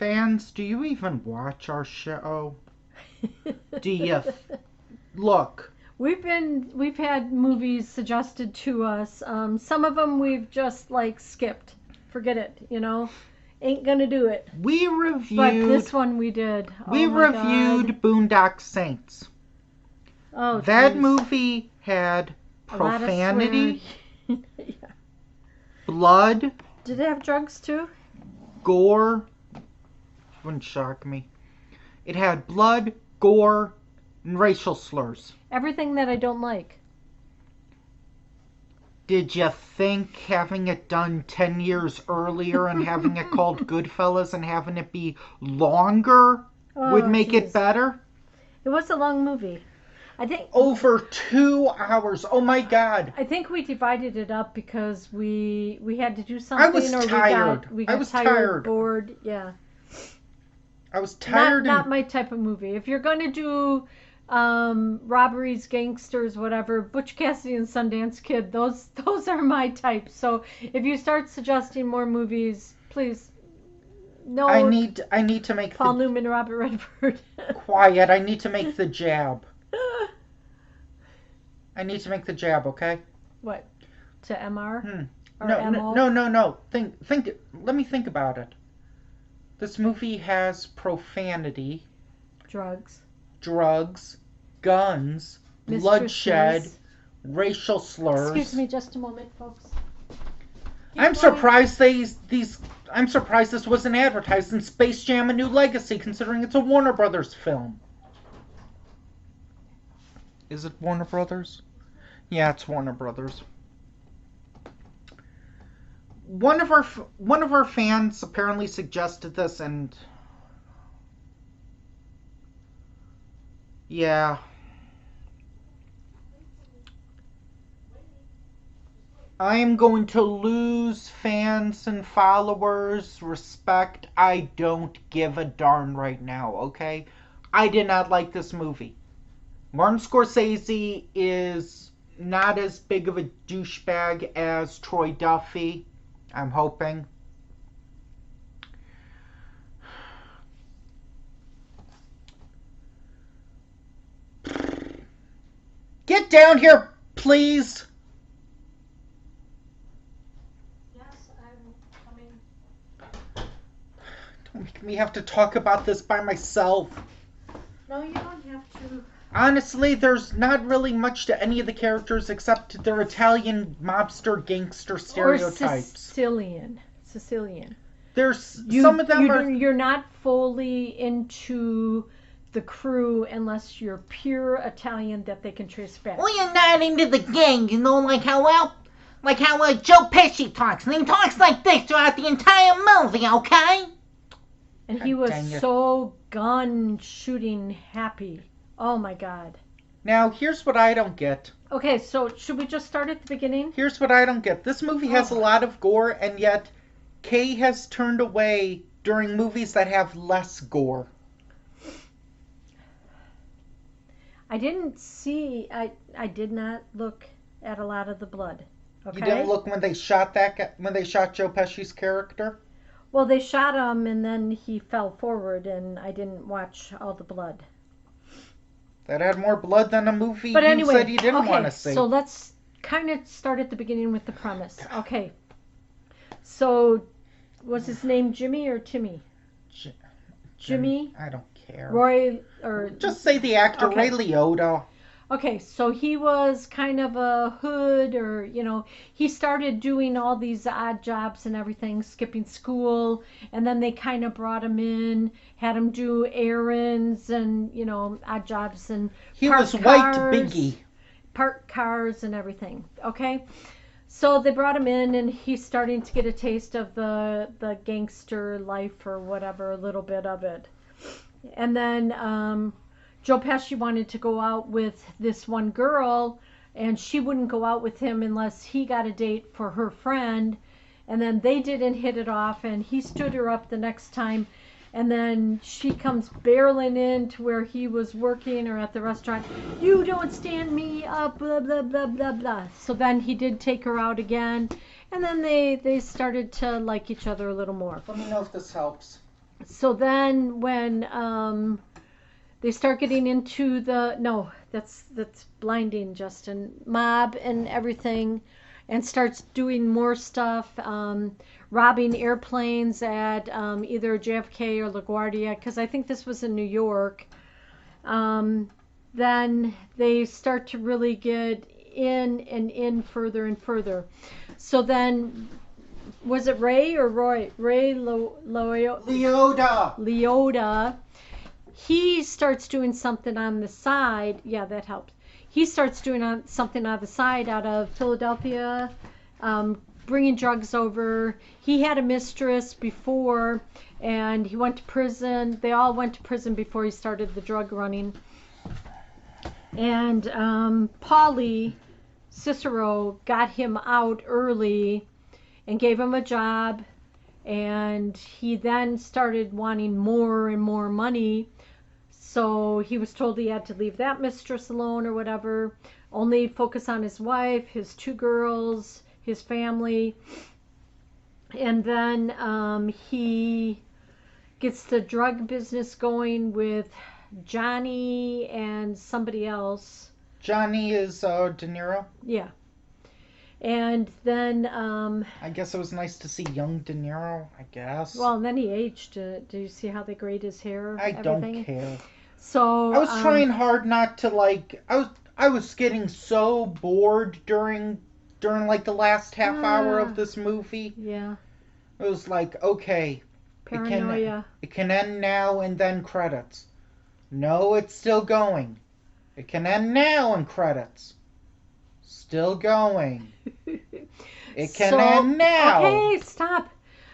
fans, do you even watch our show? Do you look? We've had movies suggested to us. Some of them we've just like skipped. Forget it, Ain't gonna do it. We But reviewed this one we did. we Oh my reviewed God. Boondock Saints. Oh, That geez. movie had A lot of profanity, swearing. Yeah. blood, Did it have drugs too? gore. Wouldn't shock me. It had blood, gore, and racial slurs. Everything that I don't like. Did you think having it done 10 years earlier and having it called Goodfellas and having it be longer would make geez. it better? It was a long movie. I think Over 2 hours. Oh my God. I think we divided it up because we had to do something. I was or tired. We got I was tired, tired. bored. Yeah. I was tired. Not my type of movie. If you're gonna do robberies, gangsters, whatever, Butch Cassidy and Sundance Kid, those are my type. So if you start suggesting more movies, please. No. I need to make Paul Newman, Robert Redford. quiet. I need to make the jab. I need to make the jab, okay? What? To MR? Or No, MO? no. Think. Let me think about it. This movie has profanity, drugs, guns, bloodshed, racial slurs. Excuse me just a moment, folks. I'm surprised I'm surprised this wasn't advertised in Space Jam: A New Legacy, considering it's a Warner Brothers film. Is it Warner Brothers? Yeah, it's Warner Brothers. One of our fans apparently suggested this, and yeah. I am going to lose fans and followers, respect. I don't give a darn right now, okay? I did not like this movie. Martin Scorsese is not as big of a douchebag as Troy Duffy, I'm hoping. Get down here, please! Yes, I'm coming. Don't make me have to talk about this by myself. No, you don't have to. Honestly, there's not really much to any of the characters except their Italian mobster gangster stereotypes. Or Sicilian. There's some of them You're not fully into the crew unless you're pure Italian that they can trace back. Well, you're not into the gang, like how Joe Pesci talks, and he talks like this throughout the entire movie, okay? And he was so gun shooting happy. Oh my God. Now, here's what I don't get. Okay, so should we just start at the beginning? Here's what I don't get. This movie has a lot of gore, and yet Kay has turned away during movies that have less gore. I did not look at a lot of the blood. Okay? You didn't look when they shot Joe Pesci's character? Well, they shot him and then he fell forward and I didn't watch all the blood. That had more blood than a movie But you anyway, said you didn't want to see. So let's kind of start at the beginning with the premise. Okay. So, was his name Jimmy or Timmy? Jimmy? I don't care. Roy, or... Just say the actor, Ray Liotta. Okay, so he was kind of a hood, or, he started doing all these odd jobs and everything, skipping school, and then they kind of brought him in, had him do errands and, odd jobs and he was White Biggie. Park cars and everything, okay? So they brought him in, and he's starting to get a taste of the gangster life or whatever, a little bit of it. And then Joe Pesci wanted to go out with this one girl, and she wouldn't go out with him unless he got a date for her friend. And then they didn't hit it off, and he stood her up the next time. And then she comes barreling in to where he was working or at the restaurant. You don't stand me up, blah, blah, blah, blah, blah. So then he did take her out again. And then they started to like each other a little more. Let me know if this helps. So then when they start getting into the no, that's blinding, Justin. Mob and everything, and starts doing more stuff, robbing airplanes at either JFK or LaGuardia, because I think this was in New York. Um, then they start to really get in and in further and further. So then, was it Ray or Roy? Leota. Leota, he starts doing something on the side. Yeah, that helps. He starts doing something on the side out of Philadelphia, bringing drugs over. He had a mistress before, and he went to prison. They all went to prison before he started the drug running. And Paulie Cicero got him out early and gave him a job. And he then started wanting more and more money. So he was told he had to leave that mistress alone or whatever, only focus on his wife, his two girls, his family. And then he gets the drug business going with Johnny and somebody else. Johnny is De Niro. Yeah. And then I guess it was nice to see young De Niro, I guess. well, and then he aged. Do you see how they grade his hair? I everything? don't care. So I was trying hard not to like. I was getting so bored during like the last half hour of this movie. Yeah. It was like, okay, Paranoia. it can end now and then credits. No, it's still going. It can end now and credits. Still going. It can end now. Okay, stop.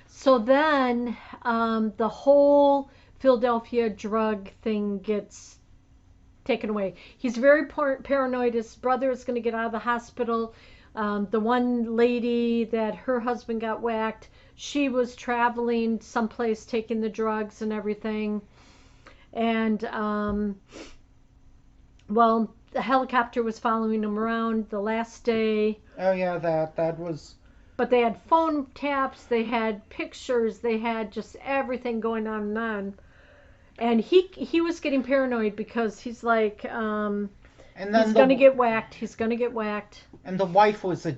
So then the whole Philadelphia drug thing gets taken away. He's very paranoid. His brother is going to get out of the hospital. The one lady that her husband got whacked, she was traveling someplace taking the drugs and everything. And, well, the helicopter was following him around the last day. Oh yeah, that was. But they had phone taps, they had pictures, they had just everything going on and on. And he was getting paranoid because he's like, And then he's gonna get whacked. He's gonna get whacked. And the wife was a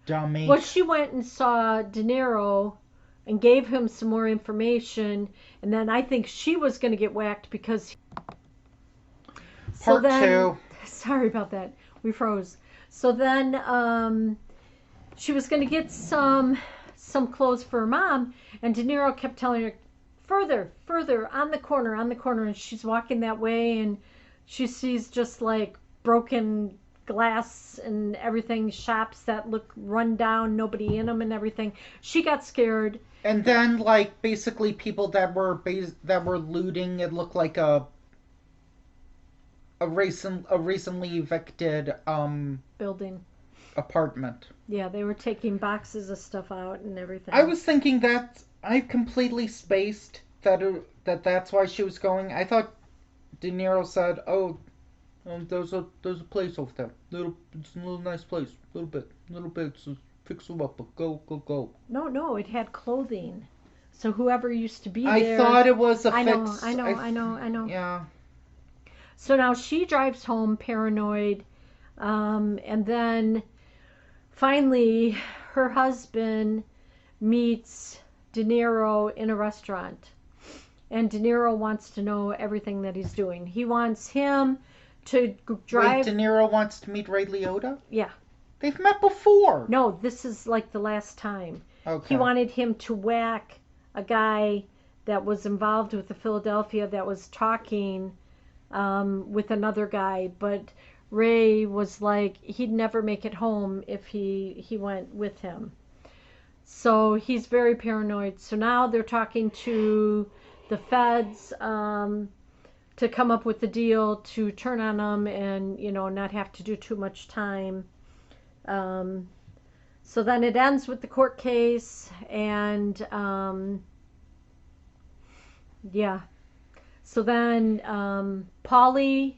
dummy. Well, she went and saw De Niro and gave him some more information, and then I think she was gonna get whacked because. Part two. Sorry about that. We froze. So then she was going to get some clothes for her mom, and De Niro kept telling her, further, on the corner, and she's walking that way, and she sees just like broken glass and everything, shops that look run down, nobody in them and everything. She got scared. And then, like, basically people that were looting, it looked like a recently evicted building apartment. Yeah, they were taking boxes of stuff out and everything. I was thinking that I completely spaced that's why she was going. I thought De Niro said, "Oh, there's a place over there. It's a little nice place. Little bit. So fix them up. But go." No, it had clothing. So whoever used to be there. I thought it was a I fix. know. Yeah. So now she drives home paranoid, and then finally her husband meets De Niro in a restaurant, and De Niro wants to know everything that he's doing. He wants him to drive. Wait, De Niro wants to meet Ray Liotta? Yeah. They've met before. No, this is like the last time. Okay. He wanted him to whack a guy that was involved with the Philadelphia that was talking with another guy, but Ray was like he'd never make it home if he went with him. So he's very paranoid. So now they're talking to the feds to come up with a deal to turn on them and not have to do too much time. So then it ends with the court case, and yeah. So then Paulie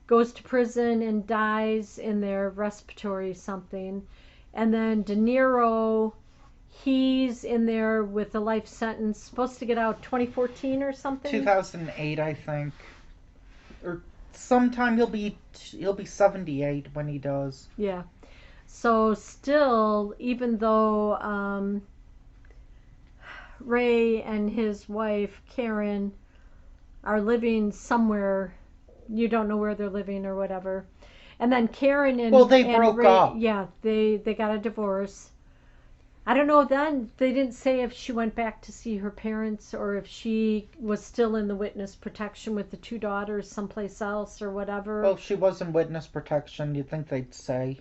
goes to prison and dies in their respiratory something. And then De Niro, He's in there with a life sentence, supposed to get out 2014 or something. 2008, I think, or sometime he'll be 78 when he does. Yeah. So still, even though Ray and his wife Karen are living somewhere, you don't know where they're living or whatever. And then Karen and Well, they and broke Ray, up. yeah, they got a divorce. I don't know. Then they didn't say if she went back to see her parents or if she was still in the witness protection with the two daughters someplace else or whatever. Well, if she was in witness protection, you'd think they'd say.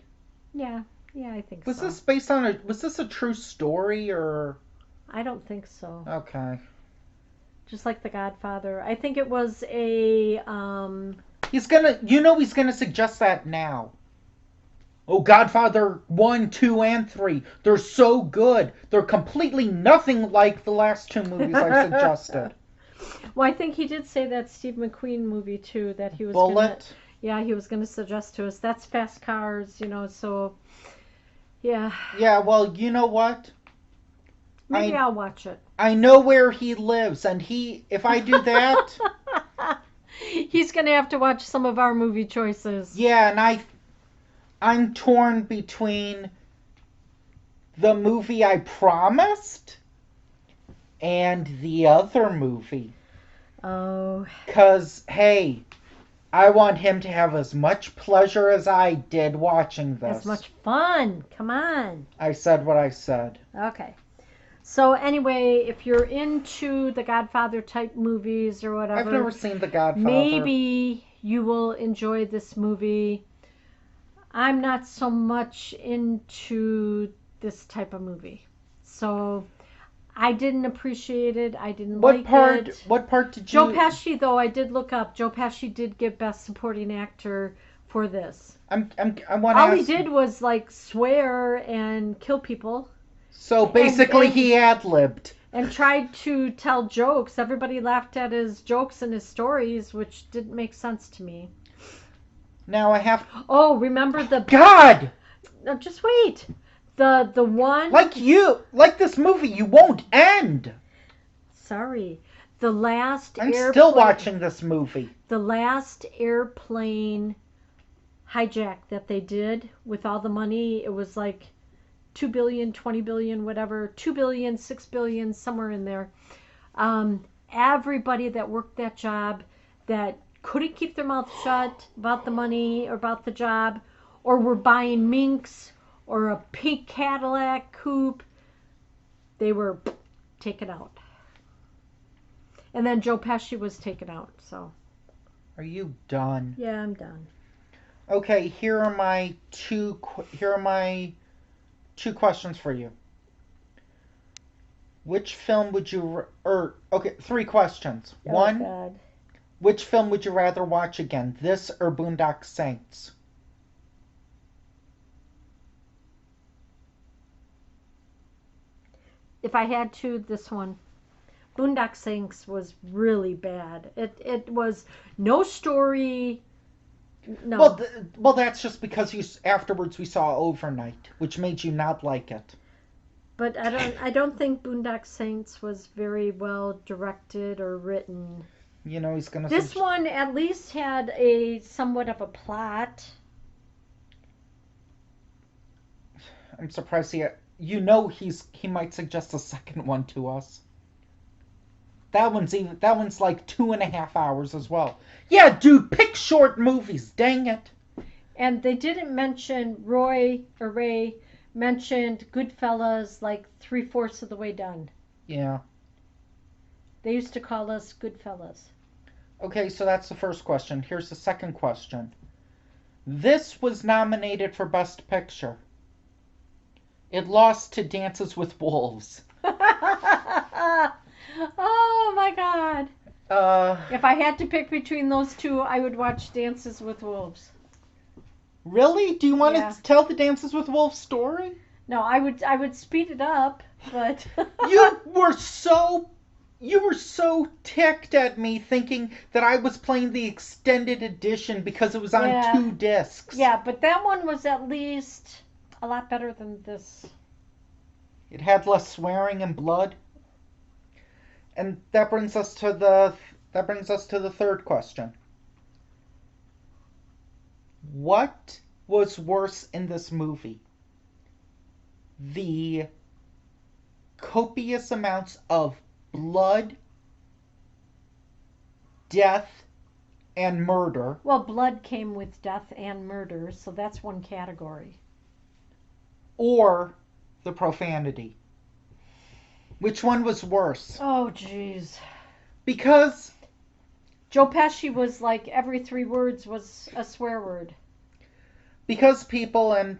Yeah, I think Was so. this based on a? Was this a true story or? I don't think so. Okay. Just like The Godfather, I think it was a. He's gonna suggest that now. Oh, Godfather 1, 2, and 3. They're so good. They're completely nothing like the last two movies I suggested. Well, I think he did say that Steve McQueen movie too that he was Bullet. he was gonna suggest to us. That's Fast Cars, so yeah. Yeah, well, you know what? Maybe I'll watch it. I know where he lives, and if I do that, He's gonna have to watch some of our movie choices. yeah, and I'm torn between the movie I promised and the other movie. Oh. 'Cause, hey, I want him to have as much pleasure as I did watching this. As much fun. Come on. I said what I said. Okay. So anyway, if you're into the Godfather type movies or whatever, I've never seen The Godfather. maybe you will enjoy this movie. I'm not so much into this type of movie. So I didn't appreciate it. I didn't like it. What part did Joe you... Pesci, though, I did look up. Joe Pesci did get Best Supporting Actor for this. I want to All ask... he did was, swear and kill people. So basically and he ad-libbed. And tried to tell jokes. Everybody laughed at his jokes and his stories, which didn't make sense to me. Now I have... Oh, remember the... God! No, just wait. The one... Like this movie, you won't end. Sorry. The last I'm airplane... still watching this movie. The last airplane hijack that they did with all the money, it was like 2 billion, 20 billion, whatever, 2 billion, 6 billion, somewhere in there. Everybody that worked that job that couldn't keep their mouth shut about the money or about the job, or were buying minks or a pink Cadillac coupe, they were taken out. And then Joe Pesci was taken out, so. Are you done? Yeah, I'm done. Okay, here are my two questions for you. Which film would you... okay, 3 questions. Oh, 1, God. which film would you rather watch again, this or Boondock Saints? If I had to, this one. Boondock Saints was really bad. It was no story. No. Well, that's just because afterwards we saw Overnight, which made you not like it. But I don't think Boondock Saints was very well directed or written. He's gonna... This one at least had a somewhat of a plot. I'm surprised he might suggest a second one to us. That one's like 2.5 hours as well. Yeah, dude, pick short movies. Dang it. And they didn't mention Ray mentioned Goodfellas like 3/4 of the way done. Yeah. They used to call us Goodfellas. Okay, so that's the first question. Here's the second question. This was nominated for Best Picture. It lost to Dances with Wolves. Oh my God. If I had to pick between those two, I would watch Dances with Wolves. Really? Do you want to tell the Dances with Wolves story? No, I would speed it up, but You were so ticked at me thinking that I was playing the extended edition because it was on 2 discs. Yeah, but that one was at least a lot better than this. It had less swearing and blood. And that brings us to the third question. What was worse in this movie? The copious amounts of blood, death, and murder, Well, blood came with death and murder, so that's one category. or the profanity? Which one was worse? Oh, jeez. Because Joe Pesci was like every 3 words was a swear word. people, and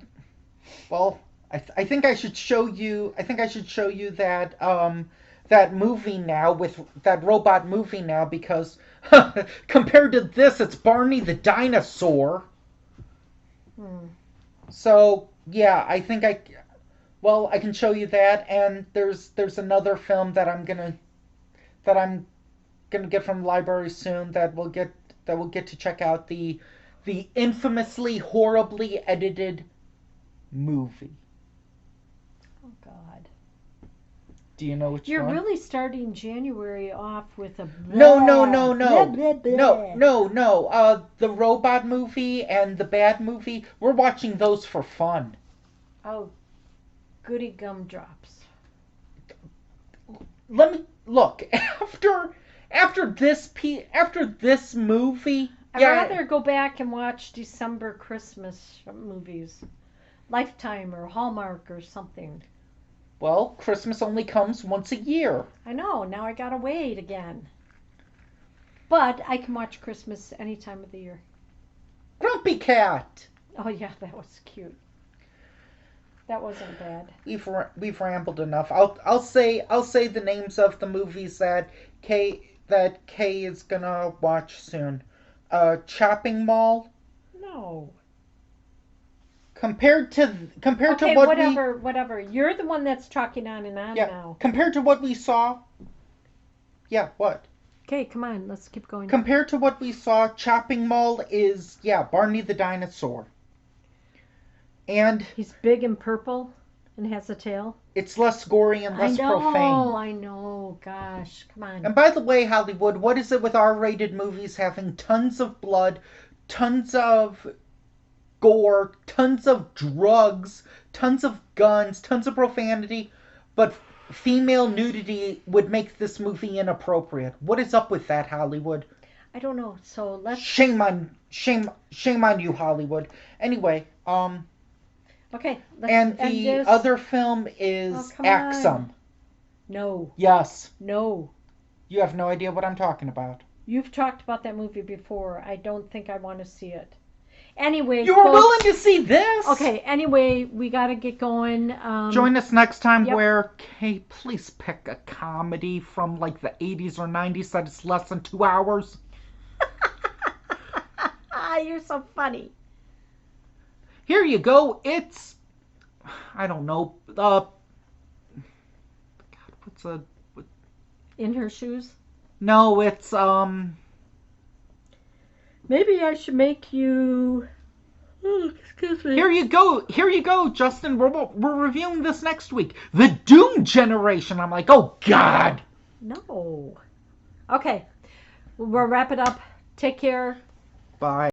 well, I think I should show you. I think I should show you that that movie now, with that robot movie now, because compared to this, it's Barney the dinosaur. Hmm. So yeah, I can show you that, and there's another film that I'm gonna get from the library soon that we'll get to check out, the infamously horribly edited movie. Oh, God. Do you know which You're one? really starting January off with a No, blah, blah, blah. no. The robot movie and the bad movie, we're watching those for fun. Oh, goody gumdrops. Let me look after this movie. I'd Yeah, rather go back and watch December Christmas movies. Lifetime or Hallmark or something. well, Christmas only comes once a year. I know, now I gotta wait again. But I can watch Christmas any time of the year. Grumpy Cat. Oh yeah, that was cute. That wasn't bad. We've rambled enough. I'll say the names of the movies that Kay is gonna watch soon. Chopping Mall. No. Compared to Okay, what whatever. You're the one that's talking on and on yeah, now. compared to what we saw. Yeah, what? Okay, come on, let's keep going. Compared to what we saw, Chopping Mall is Barney the dinosaur. And He's big and purple and has a tail. it's less gory and less profane. I know. Gosh, come on. And by the way, Hollywood, what is it with R-rated movies having tons of blood, tons of gore, tons of drugs, tons of guns, tons of profanity, but female nudity would make this movie inappropriate? What is up with that, Hollywood? I don't know. So let's. Shame on you, Hollywood. Anyway, Okay, let's and end the this. other film is Oh, come Axum. on. No, Yes, no. you have no idea what I'm talking about. You've talked about that movie before. I don't think I want to see it. Anyway, You were folks, willing to see this? Okay, anyway, we got to get going. Join us next time Yep. where, Kay, please pick a comedy from like the 80s or 90s that is less than 2 hours. You're so funny. Here you go. It's, I don't know, God, In her shoes? no, it's, Maybe I should make you. Oh, excuse me. Here you go, Justin. We're reviewing this next week. The Doom Generation. I'm like, oh God. No. Okay, we'll wrap it up. Take care. Bye.